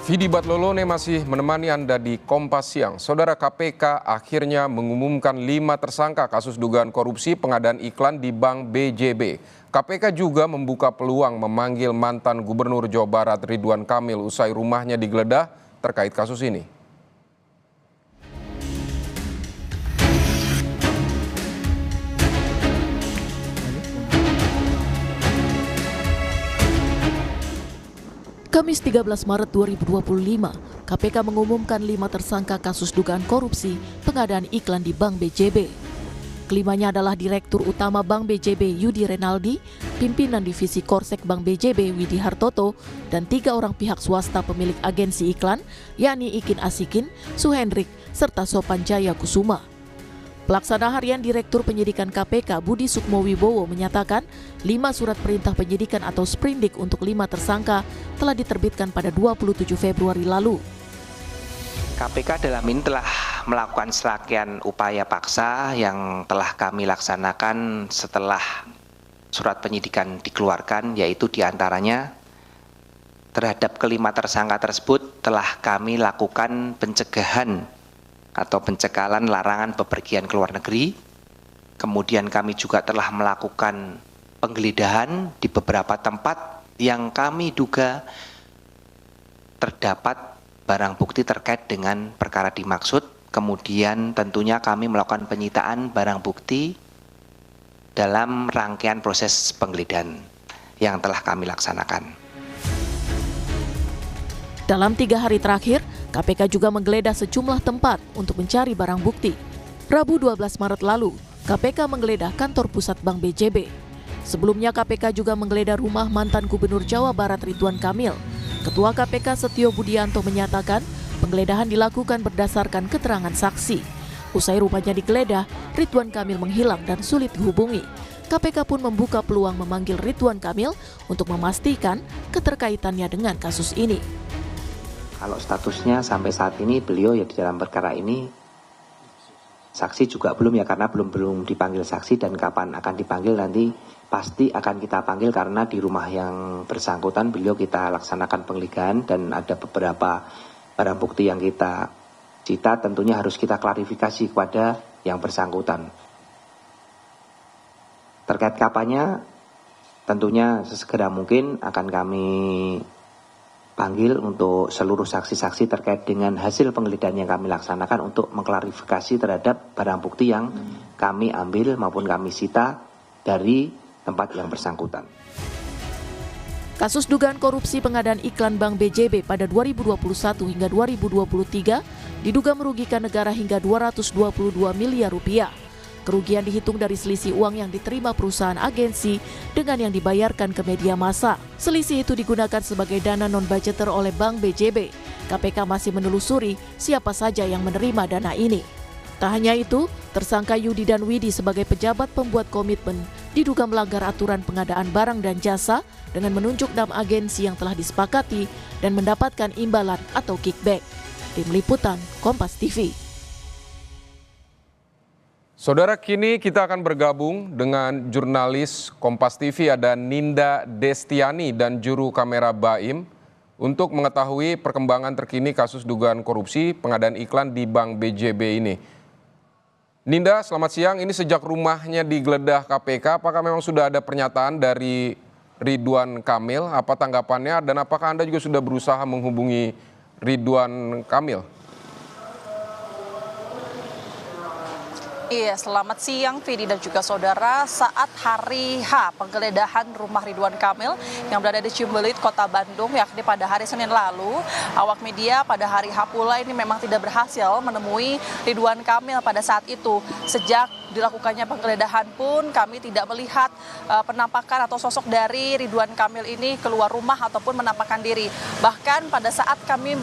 Vidi Batlolone masih menemani Anda di Kompas Siang. Saudara, KPK akhirnya mengumumkan 5 tersangka kasus dugaan korupsi pengadaan iklan di Bank BJB. KPK juga membuka peluang memanggil mantan Gubernur Jawa Barat Ridwan Kamil usai rumahnya digeledah terkait kasus ini. Kamis 13 Maret 2025, KPK mengumumkan 5 tersangka kasus dugaan korupsi pengadaan iklan di Bank BJB. Kelimanya adalah Direktur Utama Bank BJB Yudi Renaldi, pimpinan Divisi Korsek Bank BJB Widi Hartoto, dan 3 orang pihak swasta pemilik agensi iklan, yakni Ikin Asikin, Suhendrik, serta Sopan Jaya Kusuma. Pelaksana harian Direktur Penyidikan KPK Budi Sukmowibowo menyatakan 5 surat perintah penyidikan atau sprindik untuk 5 tersangka telah diterbitkan pada 27 Februari lalu. KPK dalam ini telah melakukan serangkaian upaya paksa yang telah kami laksanakan setelah surat penyidikan dikeluarkan, yaitu diantaranya terhadap kelima tersangka tersebut telah kami lakukan pencegahan atau pencekalan larangan bepergian ke luar negeri. Kemudian kami juga telah melakukan penggeledahan di beberapa tempat yang kami duga terdapat barang bukti terkait dengan perkara dimaksud. Kemudian tentunya kami melakukan penyitaan barang bukti dalam rangkaian proses penggeledahan yang telah kami laksanakan. Dalam 3 hari terakhir, KPK juga menggeledah sejumlah tempat untuk mencari barang bukti. Rabu 12 Maret lalu, KPK menggeledah kantor pusat Bank BJB. Sebelumnya KPK juga menggeledah rumah mantan Gubernur Jawa Barat Ridwan Kamil. Ketua KPK Setio Budianto menyatakan penggeledahan dilakukan berdasarkan keterangan saksi. Usai rumahnya digeledah, Ridwan Kamil menghilang dan sulit dihubungi. KPK pun membuka peluang memanggil Ridwan Kamil untuk memastikan keterkaitannya dengan kasus ini. Kalau statusnya sampai saat ini beliau ya di dalam perkara ini, saksi juga belum ya, karena belum dipanggil saksi, dan kapan akan dipanggil nanti pasti akan kita panggil karena di rumah yang bersangkutan beliau kita laksanakan penggeledahan dan ada beberapa barang bukti yang kita cita, tentunya harus kita klarifikasi kepada yang bersangkutan. Terkait kapannya, tentunya sesegera mungkin akan kami panggil untuk seluruh saksi-saksi terkait dengan hasil penggeledahan yang kami laksanakan untuk mengklarifikasi terhadap barang bukti yang kami ambil maupun kami sita dari tempat yang bersangkutan. Kasus dugaan korupsi pengadaan iklan Bank BJB pada 2021 hingga 2023 diduga merugikan negara hingga 222 miliar rupiah. Kerugian dihitung dari selisih uang yang diterima perusahaan agensi dengan yang dibayarkan ke media massa. Selisih itu digunakan sebagai dana non-budgeter oleh Bank BJB. KPK masih menelusuri siapa saja yang menerima dana ini. Tak hanya itu, tersangka Yudi dan Widi sebagai pejabat pembuat komitmen diduga melanggar aturan pengadaan barang dan jasa dengan menunjuk 6 agensi yang telah disepakati dan mendapatkan imbalan atau kickback. Tim Liputan, Kompas TV. Saudara, kini kita akan bergabung dengan jurnalis Kompas TV, ada Ninda Destiani dan juru kamera Baim untuk mengetahui perkembangan terkini kasus dugaan korupsi pengadaan iklan di Bank BJB ini. Ninda, selamat siang. Ini sejak rumahnya digeledah KPK, apakah memang sudah ada pernyataan dari Ridwan Kamil? Apa tanggapannya dan apakah Anda juga sudah berusaha menghubungi Ridwan Kamil? Iya, selamat siang Vidi dan juga saudara. Saat hari H penggeledahan rumah Ridwan Kamil yang berada di Ciumbelit, Kota Bandung, yakni pada hari Senin lalu, awak media pada hari H pula ini memang tidak berhasil menemui Ridwan Kamil pada saat itu. Sejak dilakukannya penggeledahan pun kami tidak melihat penampakan atau sosok dari Ridwan Kamil ini keluar rumah ataupun menampakkan diri. Bahkan pada saat kami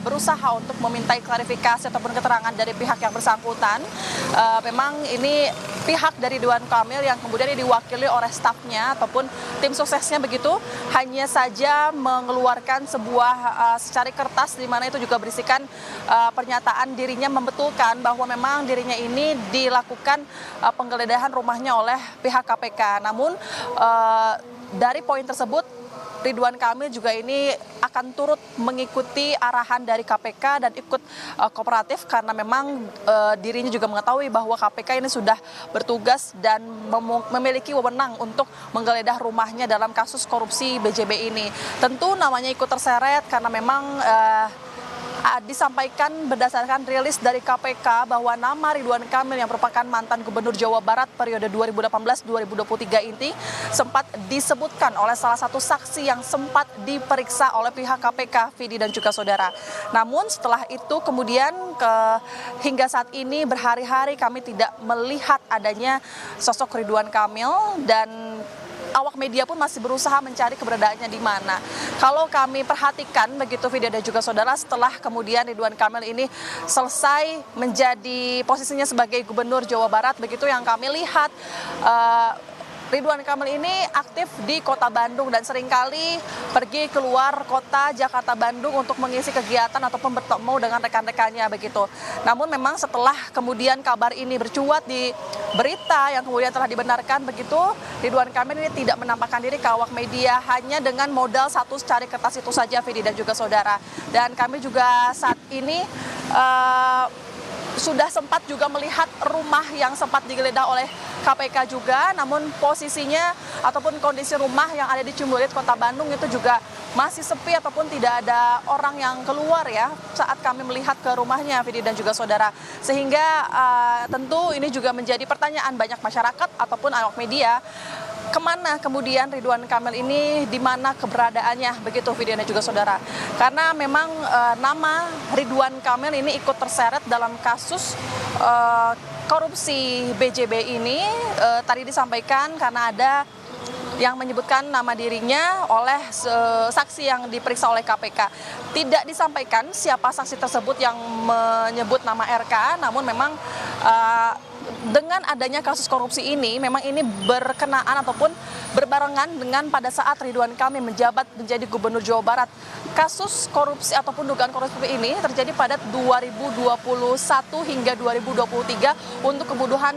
berusaha untuk memintai klarifikasi ataupun keterangan dari pihak yang bersangkutan, memang ini pihak dari Ridwan Kamil yang kemudian diwakili oleh stafnya ataupun tim suksesnya begitu, hanya saja mengeluarkan sebuah secari kertas di mana itu juga berisikan pernyataan dirinya membetulkan bahwa memang dirinya ini dilakukan penggeledahan rumahnya oleh pihak KPK. Namun dari poin tersebut Ridwan Kamil juga ini akan turut mengikuti arahan dari KPK dan ikut kooperatif karena memang dirinya juga mengetahui bahwa KPK ini sudah bertugas dan memiliki wewenang untuk menggeledah rumahnya dalam kasus korupsi BJB ini. Tentu namanya ikut terseret karena memang disampaikan berdasarkan rilis dari KPK bahwa nama Ridwan Kamil yang merupakan mantan Gubernur Jawa Barat periode 2018-2023 ini sempat disebutkan oleh salah satu saksi yang sempat diperiksa oleh pihak KPK, Vidi dan juga saudara. Namun setelah itu kemudian hingga saat ini berhari-hari kami tidak melihat adanya sosok Ridwan Kamil dan awak media pun masih berusaha mencari keberadaannya di mana. Kalau kami perhatikan begitu Vidi dan juga saudara, setelah kemudian Ridwan Kamil ini selesai menjadi posisinya sebagai Gubernur Jawa Barat, begitu yang kami lihat Ridwan Kamil ini aktif di kota Bandung dan seringkali pergi keluar kota Jakarta Bandung untuk mengisi kegiatan ataupun bertemu dengan rekan-rekannya begitu. Namun memang setelah kemudian kabar ini bercuat di berita yang kemudian telah dibenarkan begitu, Ridwan Kamil ini tidak menampakkan diri ke awak media hanya dengan modal satu secari kertas itu saja, Vidi dan juga saudara. Dan kami juga saat ini sudah sempat juga melihat rumah yang sempat digeledah oleh KPK juga, namun posisinya ataupun kondisi rumah yang ada di Cimbulit, Kota Bandung itu juga masih sepi ataupun tidak ada orang yang keluar ya saat kami melihat ke rumahnya, Vidi dan juga saudara. Sehingga tentu ini juga menjadi pertanyaan banyak masyarakat ataupun awak media, kemana kemudian Ridwan Kamil ini, di mana keberadaannya begitu Vidi dan juga saudara. Karena memang nama Ridwan Kamil ini ikut terseret dalam kasus korupsi BJB ini tadi disampaikan karena ada yang menyebutkan nama dirinya oleh saksi yang diperiksa oleh KPK. Tidak disampaikan siapa saksi tersebut yang menyebut nama RK, namun memang dengan adanya kasus korupsi ini, memang ini berkenaan ataupun berbarengan dengan pada saat Ridwan Kamil menjabat menjadi Gubernur Jawa Barat. Kasus korupsi ataupun dugaan korupsi ini terjadi pada 2021 hingga 2023 untuk kebutuhan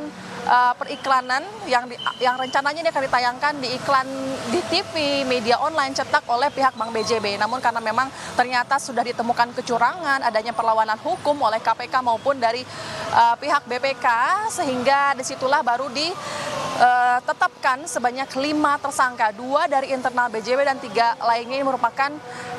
periklanan yang rencananya ini akan ditayangkan di iklan di TV, media online cetak oleh pihak Bank BJB. Namun karena memang ternyata sudah ditemukan kecurangan, adanya perlawanan hukum oleh KPK maupun dari pihak BPK, sehingga disitulah baru ditetapkan sebanyak 5 tersangka, 2 dari internal BJB dan 3 lainnya ini merupakan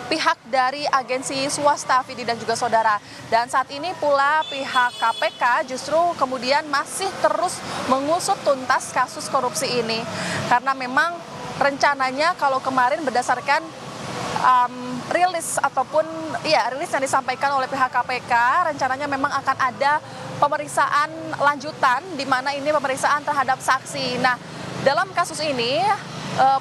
pihak dari agensi swasta, Vidi dan juga saudara. Dan saat ini pula pihak KPK justru kemudian masih terus mengusut tuntas kasus korupsi ini. Karena memang rencananya kalau kemarin berdasarkan rilis ataupun rilis yang disampaikan oleh pihak KPK, rencananya memang akan ada pemeriksaan lanjutan di mana ini pemeriksaan terhadap saksi. Nah, dalam kasus ini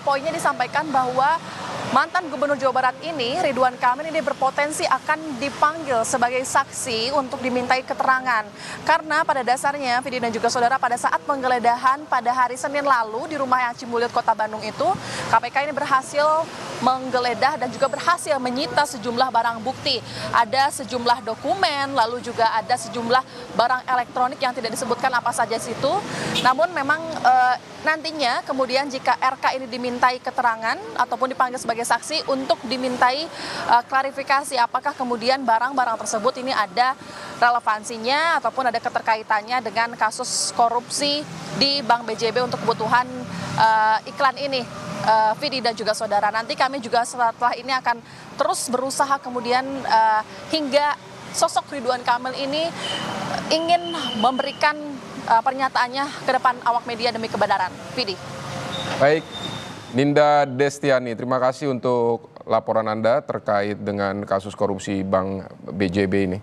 poinnya disampaikan bahwa mantan Gubernur Jawa Barat ini, Ridwan Kamil ini berpotensi akan dipanggil sebagai saksi untuk dimintai keterangan. Karena pada dasarnya, Vidi dan juga saudara, pada saat penggeledahan pada hari Senin lalu di rumah yang Cimbulit, Kota Bandung itu, KPK ini berhasil menggeledah dan juga berhasil menyita sejumlah barang bukti. Ada sejumlah dokumen, lalu juga ada sejumlah barang elektronik yang tidak disebutkan apa saja situ. Namun memang nantinya kemudian jika RK ini dimintai keterangan ataupun dipanggil sebagai saksi untuk dimintai klarifikasi apakah kemudian barang-barang tersebut ini ada relevansinya ataupun ada keterkaitannya dengan kasus korupsi di Bank BJB untuk kebutuhan iklan ini, Vidi dan juga saudara. Nanti kami juga setelah ini akan terus berusaha kemudian hingga sosok Ridwan Kamil ini ingin memberikan pernyataannya ke depan awak media demi kebenaran. Vidi. Baik, Ninda Destiani, terima kasih untuk laporan Anda terkait dengan kasus korupsi Bank BJB ini.